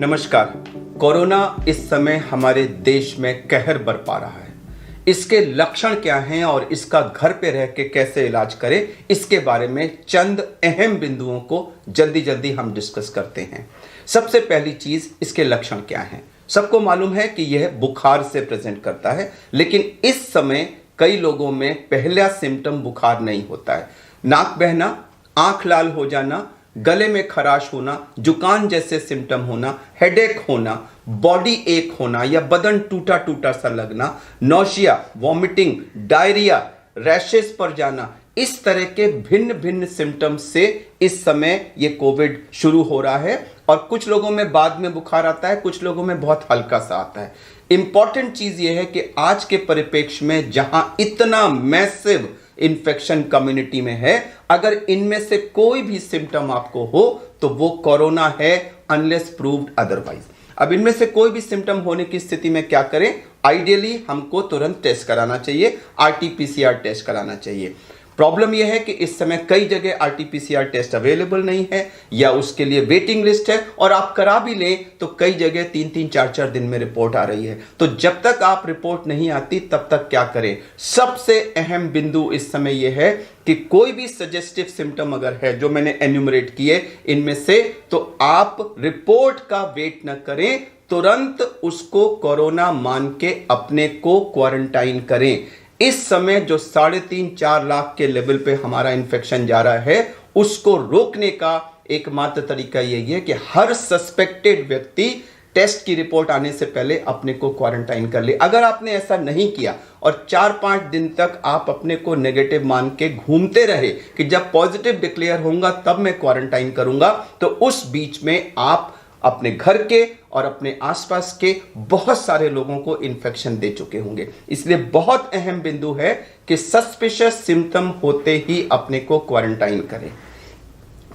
नमस्कार। कोरोना इस समय हमारे देश में कहर बरपा रहा है। इसके लक्षण क्या हैं और इसका घर पे रह के कैसे इलाज करें, इसके बारे में चंद अहम बिंदुओं को जल्दी हम डिस्कस करते हैं। सबसे पहली चीज, इसके लक्षण क्या हैं। सबको मालूम है कि यह बुखार से प्रेजेंट करता है, लेकिन इस समय कई लोगों में पहला सिम्टम बुखार नहीं होता है। नाक बहना, आंख लाल हो जाना, गले में खराश होना, जुकाम जैसे सिम्टम होना, हेडेक होना, बॉडी एक होना या बदन टूटा टूटा सा लगना, नौशिया, वॉमिटिंग, डायरिया, रैशेस पर जाना, इस तरह के भिन्न भिन्न सिम्टम्स से इस समय ये कोविड शुरू हो रहा है। और कुछ लोगों में बाद में बुखार आता है, कुछ लोगों में बहुत हल्का सा आता है। इंपॉर्टेंट चीज ये है कि आज के परिप्रेक्ष्य में जहां इतना मैसिव इन्फेक्शन कम्युनिटी में है, अगर इनमें से कोई भी सिम्टम आपको हो तो वो कोरोना है, अनलेस प्रूव्ड अदरवाइज। अब इनमें से कोई भी सिम्टम होने की स्थिति में क्या करें? आइडियली हमको तुरंत टेस्ट कराना चाहिए, आरटी-पीसीआर टेस्ट कराना चाहिए। प्रॉब्लम यह है कि इस समय कई जगह आरटी-पीसीआर टेस्ट अवेलेबल नहीं है या उसके लिए वेटिंग लिस्ट है, और आप करा भी लें तो कई जगह 3-3, 4-4 दिन में रिपोर्ट आ रही है। तो जब तक आप रिपोर्ट नहीं आती तब तक क्या करें? सबसे अहम बिंदु इस समय यह है कि कोई भी सजेस्टिव सिम्टम अगर है जो मैंने एन्यूमरेट किए इनमें से, तो आप रिपोर्ट का वेट न करें, तुरंत उसको कोरोना मान के अपने को क्वारंटाइन करें। इस समय जो 3.5-4 लाख के लेवल पे हमारा इन्फेक्शन जा रहा है, उसको रोकने का एकमात्र तरीका यही है कि हर सस्पेक्टेड व्यक्ति टेस्ट की रिपोर्ट आने से पहले अपने को क्वारंटाइन कर ले। अगर आपने ऐसा नहीं किया और 4-5 दिन तक आप अपने को नेगेटिव मान के घूमते रहे कि जब पॉजिटिव डिक्लेयर होगा तब मैं क्वारंटाइन करूंगा, तो उस बीच में आप अपने घर के और अपने आसपास के बहुत सारे लोगों को इन्फेक्शन दे चुके होंगे। इसलिए बहुत अहम बिंदु है कि सस्पिशियस सिम्टम होते ही अपने को क्वारंटाइन करें।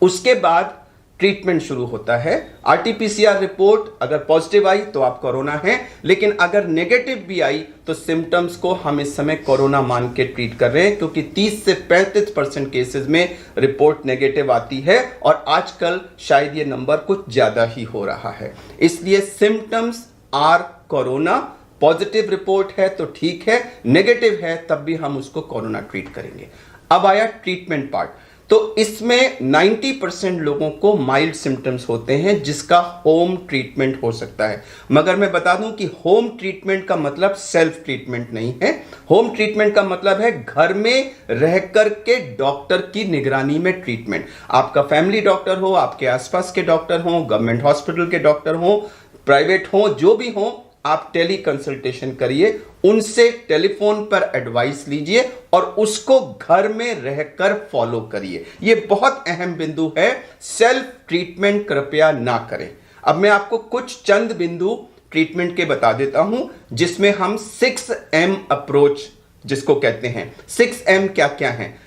उसके बाद ट्रीटमेंट शुरू होता है। आरटी-पीसीआर रिपोर्ट अगर पॉजिटिव आई तो आप कोरोना हैं, लेकिन अगर नेगेटिव भी आई तो सिम्टम्स को हम इस समय कोरोना मान के ट्रीट कर रहे हैं, क्योंकि 30 से 35% केसेस में रिपोर्ट नेगेटिव आती है और आजकल शायद ये नंबर कुछ ज्यादा ही हो रहा है। इसलिए symptoms are corona. Positive report है तो ठीक है, नेगेटिव है तब भी हम उसको कोरोना ट्रीट करेंगे। अब आया ट्रीटमेंट पार्ट। तो इसमें 90% लोगों को माइल्ड सिम्टम्स होते हैं जिसका होम ट्रीटमेंट हो सकता है। मगर मैं बता दूं कि होम ट्रीटमेंट का मतलब सेल्फ ट्रीटमेंट नहीं है। होम ट्रीटमेंट का मतलब है घर में रह कर के डॉक्टर की निगरानी में ट्रीटमेंट। आपका फैमिली डॉक्टर हो, आपके आसपास के डॉक्टर हो, गवर्नमेंट हॉस्पिटल के डॉक्टर हो, प्राइवेट हो, जो भी हो, आप टेली कंसल्टेशन करिए, उनसे टेलीफोन पर एडवाइस लीजिए और उसको घर में रहकर फॉलो करिए। यह बहुत अहम बिंदु है। सेल्फ ट्रीटमेंट कृपया ना करें। अब मैं आपको कुछ चंद बिंदु ट्रीटमेंट के बता देता हूं, जिसमें हम 6M अप्रोच जिसको कहते हैं। 6M क्या क्या है?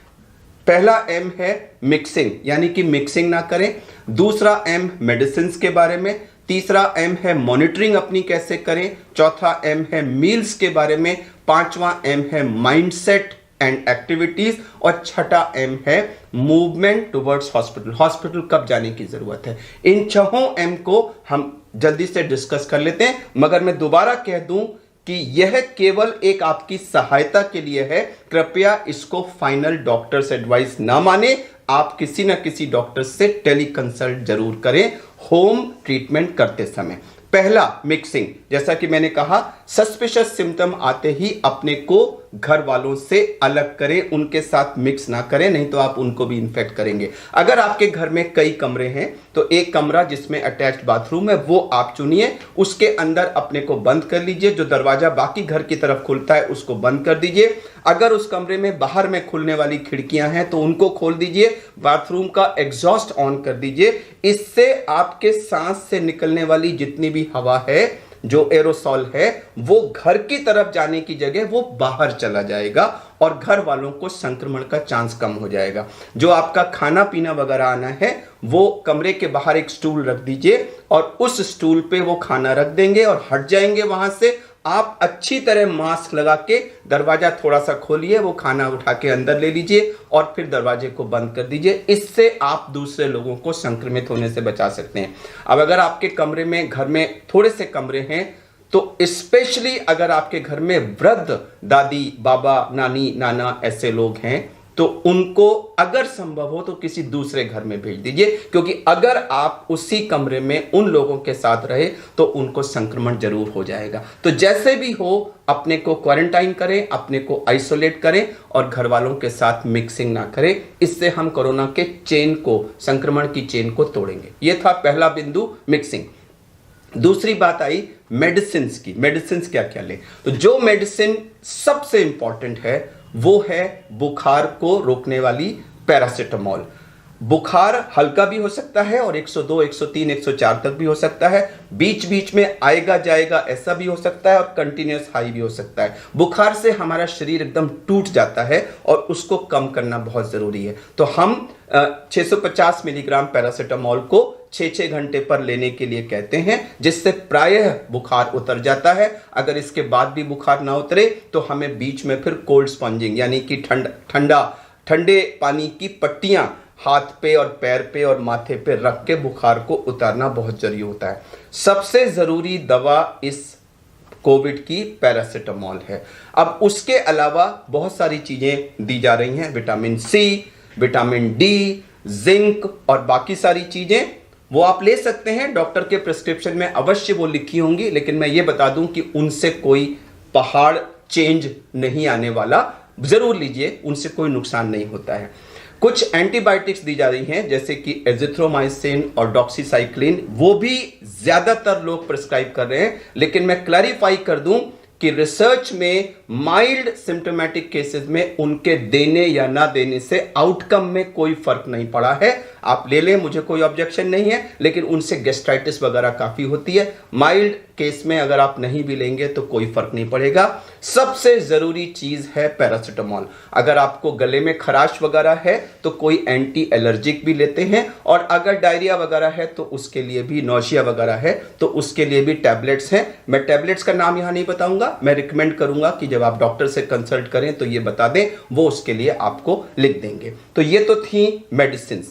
पहला M है मिक्सिंग, यानी कि मिक्सिंग ना करें। दूसरा M मेडिसिन के बारे में। तीसरा M है मॉनिटरिंग अपनी कैसे करें। चौथा M है मील्स के बारे में। पांचवा M है माइंडसेट एंड एक्टिविटीज। और छठा M है मूवमेंट टुवर्ड्स हॉस्पिटल। हॉस्पिटल कब जाने की जरूरत है। इन 6 M को हम जल्दी से डिस्कस कर लेते हैं, मगर मैं दोबारा कह दूं कि यह केवल एक आपकी सहायता के लिए है। कृपया इसको फाइनल डॉक्टर्स एडवाइस ना माने। आप किसी न किसी डॉक्टर से टेली कंसल्ट जरूर करें होम ट्रीटमेंट करते समय। पहला मिक्सिंग, जैसा कि मैंने कहा, सस्पिशियस सिम्टम आते ही अपने को घर वालों से अलग करें, उनके साथ मिक्स ना करें, नहीं तो आप उनको भी इन्फेक्ट करेंगे। अगर आपके घर में कई कमरे हैं तो एक कमरा जिसमें अटैच्ड बाथरूम है वो आप चुनिए, उसके अंदर अपने को बंद कर लीजिए। जो दरवाजा बाकी घर की तरफ खुलता है उसको बंद कर दीजिए। अगर उस कमरे में बाहर में खुलने वाली खिड़कियां हैं तो उनको खोल दीजिए। बाथरूम का एग्जॉस्ट ऑन कर दीजिए। इससे आपके सांस से निकलने वाली जितनी भी हवा है, जो एरोसॉल है, वो घर की तरफ जाने की जगह वो बाहर चला जाएगा और घर वालों को संक्रमण का चांस कम हो जाएगा। जो आपका खाना पीना वगैरह आना है वो कमरे के बाहर एक स्टूल रख दीजिए और उस स्टूल पे वो खाना रख देंगे और हट जाएंगे वहां से। आप अच्छी तरह मास्क लगा के दरवाजा थोड़ा सा खोलिए, वो खाना उठा के अंदर ले लीजिए और फिर दरवाजे को बंद कर दीजिए। इससे आप दूसरे लोगों को संक्रमित होने से बचा सकते हैं। अब अगर आपके कमरे में, घर में थोड़े से कमरे हैं, तो स्पेशली अगर आपके घर में वृद्ध दादी, बाबा, नानी, नाना ऐसे लोग हैं, तो उनको अगर संभव हो तो किसी दूसरे घर में भेज दीजिए, क्योंकि अगर आप उसी कमरे में उन लोगों के साथ रहे तो उनको संक्रमण जरूर हो जाएगा। तो जैसे भी हो अपने को क्वारंटाइन करें, अपने को आइसोलेट करें और घर वालों के साथ मिक्सिंग ना करें। इससे हम कोरोना के चेन को, संक्रमण की चेन को तोड़ेंगे। यह था पहला बिंदु, मिक्सिंग। दूसरी बात आई मेडिसिन की। मेडिसिन क्या क्या ले? तो जो मेडिसिन सबसे इंपॉर्टेंट है वो है बुखार को रोकने वाली पैरासिटामोल। बुखार हल्का भी हो सकता है और 102, 103, 104 तक भी हो सकता है। बीच बीच में आएगा जाएगा ऐसा भी हो सकता है और कंटिन्यूस हाई भी हो सकता है। बुखार से हमारा शरीर एकदम टूट जाता है और उसको कम करना बहुत जरूरी है। तो हम 650 मिलीग्राम पैरासिटामोल को 6-6 घंटे पर लेने के लिए कहते हैं, जिससे प्रायः बुखार उतर जाता है। अगर इसके बाद भी बुखार ना उतरे तो हमें बीच में फिर कोल्ड स्पंजिंग यानी कि ठंडे पानी की पट्टियां हाथ पे और पैर पे और माथे पे रख के बुखार को उतारना बहुत जरूरी होता है। सबसे जरूरी दवा इस कोविड की पैरासिटामोल है। अब उसके अलावा बहुत सारी चीजें दी जा रही हैं, vitamin C, vitamin D, zinc और बाकी सारी चीजें, वो आप ले सकते हैं। डॉक्टर के प्रिस्क्रिप्शन में अवश्य वो लिखी होंगी, लेकिन मैं ये बता दूं कि उनसे कोई पहाड़ चेंज नहीं आने वाला। जरूर लीजिए, उनसे कोई नुकसान नहीं होता है। कुछ एंटीबायोटिक्स दी जा रही हैं जैसे कि एजिथ्रोमाइसिन और डॉक्सीसाइक्लिन, वो भी ज्यादातर लोग प्रिस्क्राइब कर रहे हैं। लेकिन मैं क्लैरिफाई कर दूं कि रिसर्च में माइल्ड सिम्टोमेटिक केसेस में उनके देने या ना देने से आउटकम में कोई फर्क नहीं पड़ा है। आप ले लें, मुझे कोई ऑब्जेक्शन नहीं है, लेकिन उनसे गैस्ट्राइटिस वगैरह काफी होती है। माइल्ड केस में अगर आप नहीं भी लेंगे तो कोई फर्क नहीं पड़ेगा। सबसे जरूरी चीज है पैरासिटामोल। अगर आपको गले में खराश वगैरह है तो कोई एंटी एलर्जिक भी लेते हैं, और अगर डायरिया वगैरह है तो उसके लिए भी, नौशिया वगैरह है तो उसके लिए भी टैबलेट्स हैं। मैं टैबलेट्स का नाम यहां नहीं बताऊंगा, मैं रिकमेंड करूंगा कि जब आप डॉक्टर से कंसल्ट करें तो ये बता दें, वो उसके लिए आपको लिख देंगे। तो ये तो थी मेडिसिन।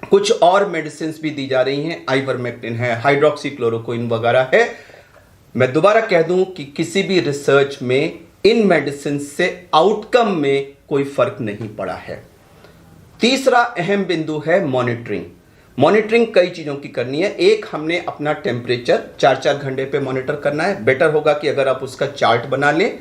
कुछ और मेडिसिन भी दी जा रही हैं, आइवरमेक्टिन है, हाइड्रोक्सीक्लोरोक्विन वगैरह है। मैं दोबारा कह दूं कि किसी भी रिसर्च में इन मेडिसिन से आउटकम में कोई फर्क नहीं पड़ा है। तीसरा अहम बिंदु है मॉनिटरिंग। मॉनिटरिंग कई चीजों की करनी है। एक, हमने अपना टेम्परेचर 4-4 घंटे पे मॉनिटर करना है। बेटर होगा कि अगर आप उसका चार्ट बना लें।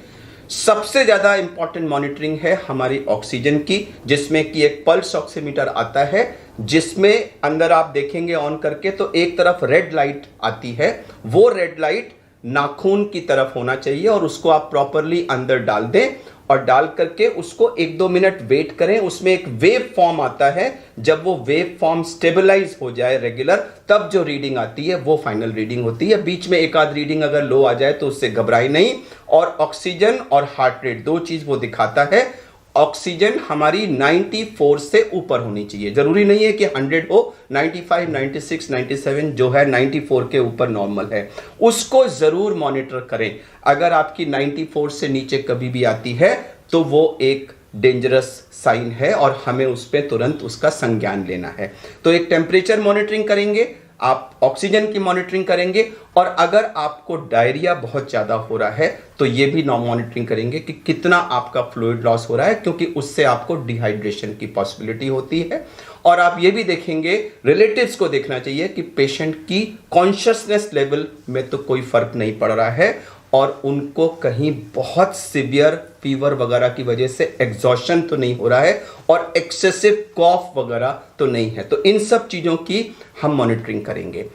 सबसे ज्यादा इंपॉर्टेंट मॉनिटरिंग है हमारी ऑक्सीजन की, जिसमें कि एक पल्स ऑक्सीमीटर आता है, जिसमें अंदर आप देखेंगे ऑन करके तो एक तरफ रेड लाइट आती है। वो रेड लाइट नाखून की तरफ होना चाहिए और उसको आप प्रॉपरली अंदर डाल दें और डाल करके उसको 1-2 मिनट वेट करें। उसमें एक वेव फॉर्म आता है, जब वो वेव फॉर्म स्टेबलाइज हो जाए रेगुलर, तब जो रीडिंग आती है वो फाइनल रीडिंग होती है। बीच में एक आध रीडिंग अगर लो आ जाए तो उससे घबराई नहीं। और ऑक्सीजन और हार्ट रेट, दो चीज वो दिखाता है। ऑक्सीजन हमारी 94 से ऊपर होनी चाहिए, जरूरी नहीं है कि 100 हो, 95, 96, 97 जो है 94 के ऊपर नॉर्मल है, उसको जरूर मॉनिटर करें। अगर आपकी 94 से नीचे कभी भी आती है तो वो एक डेंजरस साइन है और हमें उस पर तुरंत उसका संज्ञान लेना है। तो एक टेम्परेचर मॉनिटरिंग करेंगे, आप ऑक्सीजन की मॉनिटरिंग करेंगे, और अगर आपको डायरिया बहुत ज्यादा हो रहा है तो ये भी मॉनिटरिंग करेंगे कि कितना आपका फ्लूइड लॉस हो रहा है, क्योंकि उससे आपको डिहाइड्रेशन की पॉसिबिलिटी होती है। और आप ये भी देखेंगे, रिलेटिव्स को देखना चाहिए कि पेशेंट की कॉन्शियसनेस लेवल में तो कोई फर्क नहीं पड़ रहा है और उनको कहीं बहुत सीवियर फीवर वगैरह की वजह से एग्जॉशन तो नहीं हो रहा है और एक्सेसिव कॉफ वगैरह तो नहीं है। तो इन सब चीजों की हम मॉनिटरिंग करेंगे।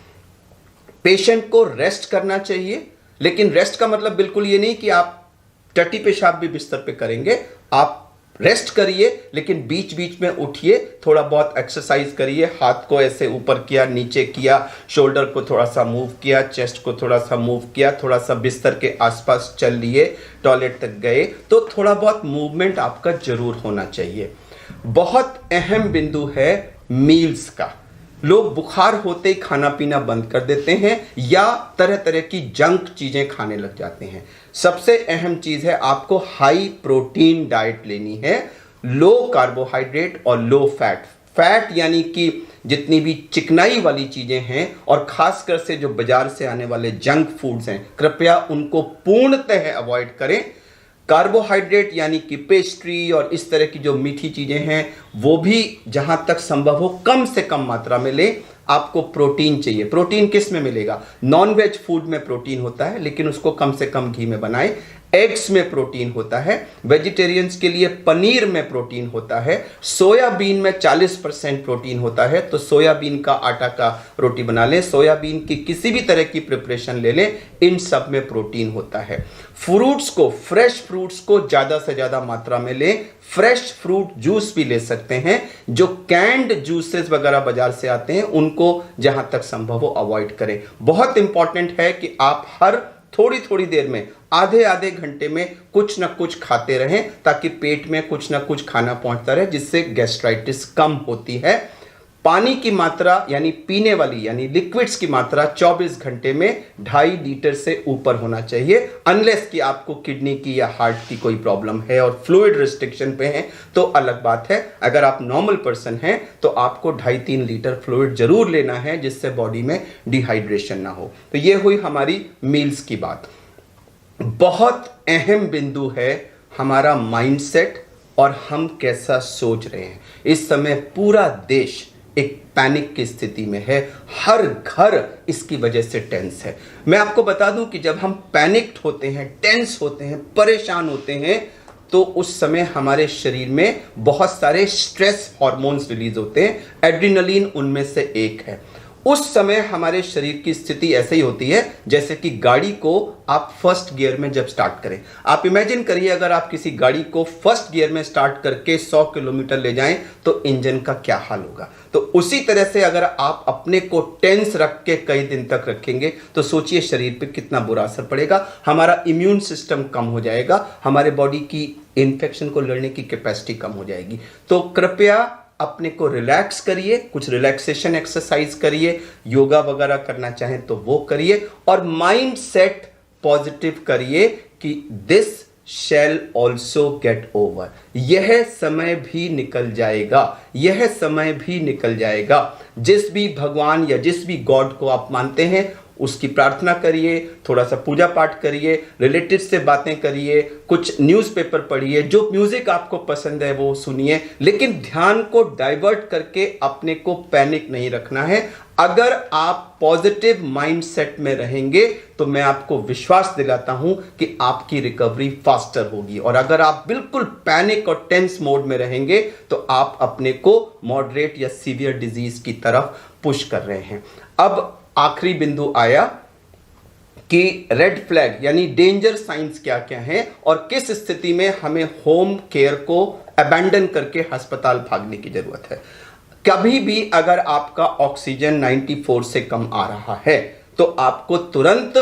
पेशेंट को रेस्ट करना चाहिए, लेकिन रेस्ट का मतलब बिल्कुल ये नहीं कि आप टट्टी पेशाब भी बिस्तर पे करेंगे। आप रेस्ट करिए, लेकिन बीच बीच में उठिए, थोड़ा बहुत एक्सरसाइज करिए, हाथ को ऐसे ऊपर किया, नीचे किया, शोल्डर को थोड़ा सा मूव किया, चेस्ट को थोड़ा सा मूव किया, थोड़ा सा बिस्तर के आसपास चल लिए, टॉयलेट तक गए, तो थोड़ा बहुत मूवमेंट आपका जरूर होना चाहिए। बहुत अहम बिंदु है मील्स का। लोग बुखार होते ही खाना पीना बंद कर देते हैं या तरह तरह की जंक चीजें खाने लग जाते हैं। सबसे अहम चीज है आपको हाई प्रोटीन डाइट लेनी है, लो कार्बोहाइड्रेट और लो फैट। फैट यानी कि जितनी भी चिकनाई वाली चीजें हैं और खासकर से जो बाजार से आने वाले जंक फूड्स हैं, कृपया उनको पूर्णतः अवॉइड करें। कार्बोहाइड्रेट यानी कि पेस्ट्री और इस तरह की जो मीठी चीजें हैं वो भी जहां तक संभव हो कम से कम मात्रा में लें। आपको प्रोटीन चाहिए। प्रोटीन किस में मिलेगा? नॉन वेज फूड में प्रोटीन होता है, लेकिन उसको कम से कम घी में बनाएं। एग्स में प्रोटीन होता है, वेजिटेरियंस के लिए पनीर में प्रोटीन होता है, सोयाबीन में 40% प्रोटीन होता है, तो सोयाबीन का आटा का रोटी बना लें, सोयाबीन की किसी भी तरह की प्रिपरेशन ले लें, इन सब में प्रोटीन होता है। फ्रूट्स को, फ्रेश फ्रूट्स को ज्यादा से ज्यादा मात्रा में लें। फ्रेश फ्रूट जूस भी ले सकते हैं। जो कैंड जूसेस वगैरह बाजार से आते हैं उनको जहां तक संभव हो अवॉइड करें। बहुत इंपॉर्टेंट है कि आप हर थोड़ी थोड़ी देर में, आधे आधे घंटे में कुछ ना कुछ खाते रहें ताकि पेट में कुछ ना कुछ खाना पहुंचता रहे, जिससे गैस्ट्राइटिस कम होती है। पानी की मात्रा यानी पीने वाली यानी लिक्विड्स की मात्रा 24 घंटे में 2.5 लीटर से ऊपर होना चाहिए, अनलेस कि आपको किडनी की या हार्ट की कोई प्रॉब्लम है और फ्लूइड रिस्ट्रिक्शन पे है तो अलग बात है। अगर आप नॉर्मल पर्सन हैं तो आपको 2.5-3 लीटर फ्लूइड जरूर लेना है, जिससे बॉडी में डिहाइड्रेशन ना हो। तो ये हुई हमारी मील्स की बात। बहुत अहम बिंदु है हमारा माइंडसेट और हम कैसा सोच रहे हैं। इस समय पूरा देश एक पैनिक की स्थिति में है, हर घर इसकी वजह से टेंस है। मैं आपको बता दूं कि जब हम पैनिक्ड होते हैं, टेंस होते हैं, परेशान होते हैं, तो उस समय हमारे शरीर में बहुत सारे स्ट्रेस हार्मोन्स रिलीज होते हैं। एड्रेनलिन उनमें से एक है। उस समय हमारे शरीर की स्थिति ऐसे ही होती है जैसे कि गाड़ी को आप फर्स्ट गियर में जब स्टार्ट करें। आप इमेजिन करिए अगर आप किसी गाड़ी को फर्स्ट गियर में स्टार्ट करके 100 किलोमीटर ले जाएं तो इंजन का क्या हाल होगा। तो उसी तरह से अगर आप अपने को टेंस रख के कई दिन तक रखेंगे तो सोचिए शरीर पे कितना बुरा असर पड़ेगा। हमारा इम्यून सिस्टम कम हो जाएगा, हमारे बॉडी की इन्फेक्शन को लड़ने की कैपेसिटी कम हो जाएगी। तो कृपया अपने को रिलैक्स करिए, कुछ रिलैक्सेशन एक्सरसाइज करिए, योगा वगैरह करना चाहें तो वो करिए और माइंड सेट पॉजिटिव करिए कि this shall also get over. यह समय भी निकल जाएगा, यह समय भी निकल जाएगा। जिस भी भगवान या जिस भी गॉड को आप मानते हैं उसकी प्रार्थना करिए, थोड़ा सा पूजा पाठ करिए, रिलेटिव से बातें करिए, कुछ न्यूज़पेपर पढ़िए, जो म्यूजिक आपको पसंद है वो सुनिए, लेकिन ध्यान को डाइवर्ट करके अपने को पैनिक नहीं रखना है। अगर आप पॉजिटिव माइंडसेट में रहेंगे तो मैं आपको विश्वास दिलाता हूं कि आपकी रिकवरी फास्टर होगी, और अगर आप बिल्कुल पैनिक और टेंस मोड में रहेंगे तो आप अपने को मॉडरेट या सीवियर डिजीज की तरफ पुश कर रहे हैं। अब आखिरी बिंदु आया कि रेड फ्लैग यानी डेंजर साइंस क्या क्या हैं और किस स्थिति में हमें होम केयर को अबैंडन करके अस्पताल भागने की जरूरत है। कभी भी अगर आपका ऑक्सीजन 94 से कम आ रहा है तो आपको तुरंत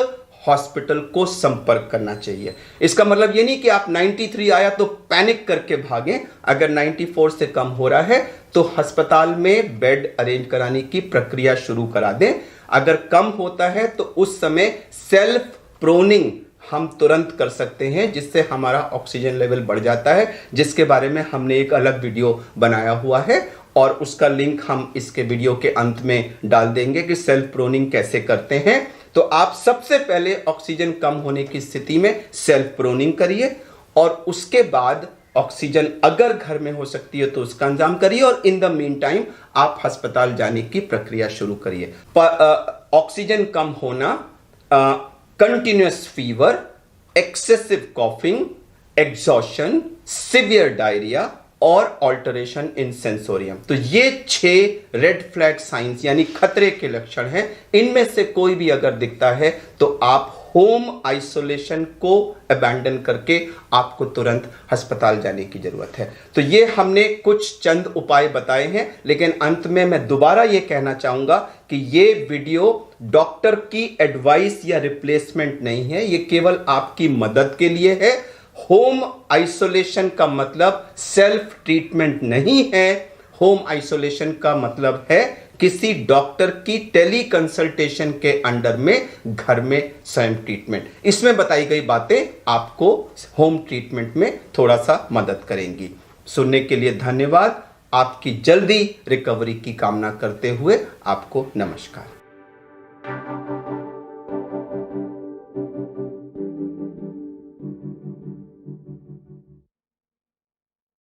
हॉस्पिटल को संपर्क करना चाहिए। इसका मतलब ये नहीं कि आप 93 आया तो पैनिक करके भागें। अगर 94 से कम हो रहा है तो अस्पताल में बेड अरेंज कराने की प्रक्रिया शुरू करा दें। अगर कम होता है तो उस समय सेल्फ प्रोनिंग हम तुरंत कर सकते हैं, जिससे हमारा ऑक्सीजन लेवल बढ़ जाता है, जिसके बारे में हमने एक अलग वीडियो बनाया हुआ है और उसका लिंक हम इसके वीडियो के अंत में डाल देंगे कि सेल्फ प्रोनिंग कैसे करते हैं। तो आप सबसे पहले ऑक्सीजन कम होने की स्थिति में सेल्फ प्रोनिंग करिए और उसके बाद ऑक्सीजन अगर घर में हो सकती है तो उसका इंतजाम करिए और इन द मीन टाइम आप अस्पताल जाने की प्रक्रिया शुरू करिए। ऑक्सीजन कम होना, continuous fever, excessive coughing, exhaustion, severe diarrhoea और ऑल्टरेशन इन सेंसोरियम, तो ये 6 रेड फ्लैग साइंस यानी खतरे के लक्षण हैं। इनमें से कोई भी अगर दिखता है तो आप होम आइसोलेशन को अबैंडन करके आपको तुरंत अस्पताल जाने की जरूरत है। तो ये हमने कुछ चंद उपाय बताए हैं, लेकिन अंत में मैं दोबारा ये कहना चाहूंगा कि ये वीडियो डॉक्टर की एडवाइस या रिप्लेसमेंट नहीं है, ये केवल आपकी मदद के लिए है। होम आइसोलेशन का मतलब सेल्फ ट्रीटमेंट नहीं है। होम आइसोलेशन का मतलब है किसी डॉक्टर की टेली कंसल्टेशन के अंडर में घर में स्वयं ट्रीटमेंट। इसमें बताई गई बातें आपको होम ट्रीटमेंट में थोड़ा सा मदद करेंगी। सुनने के लिए धन्यवाद। आपकी जल्दी रिकवरी की कामना करते हुए आपको नमस्कार।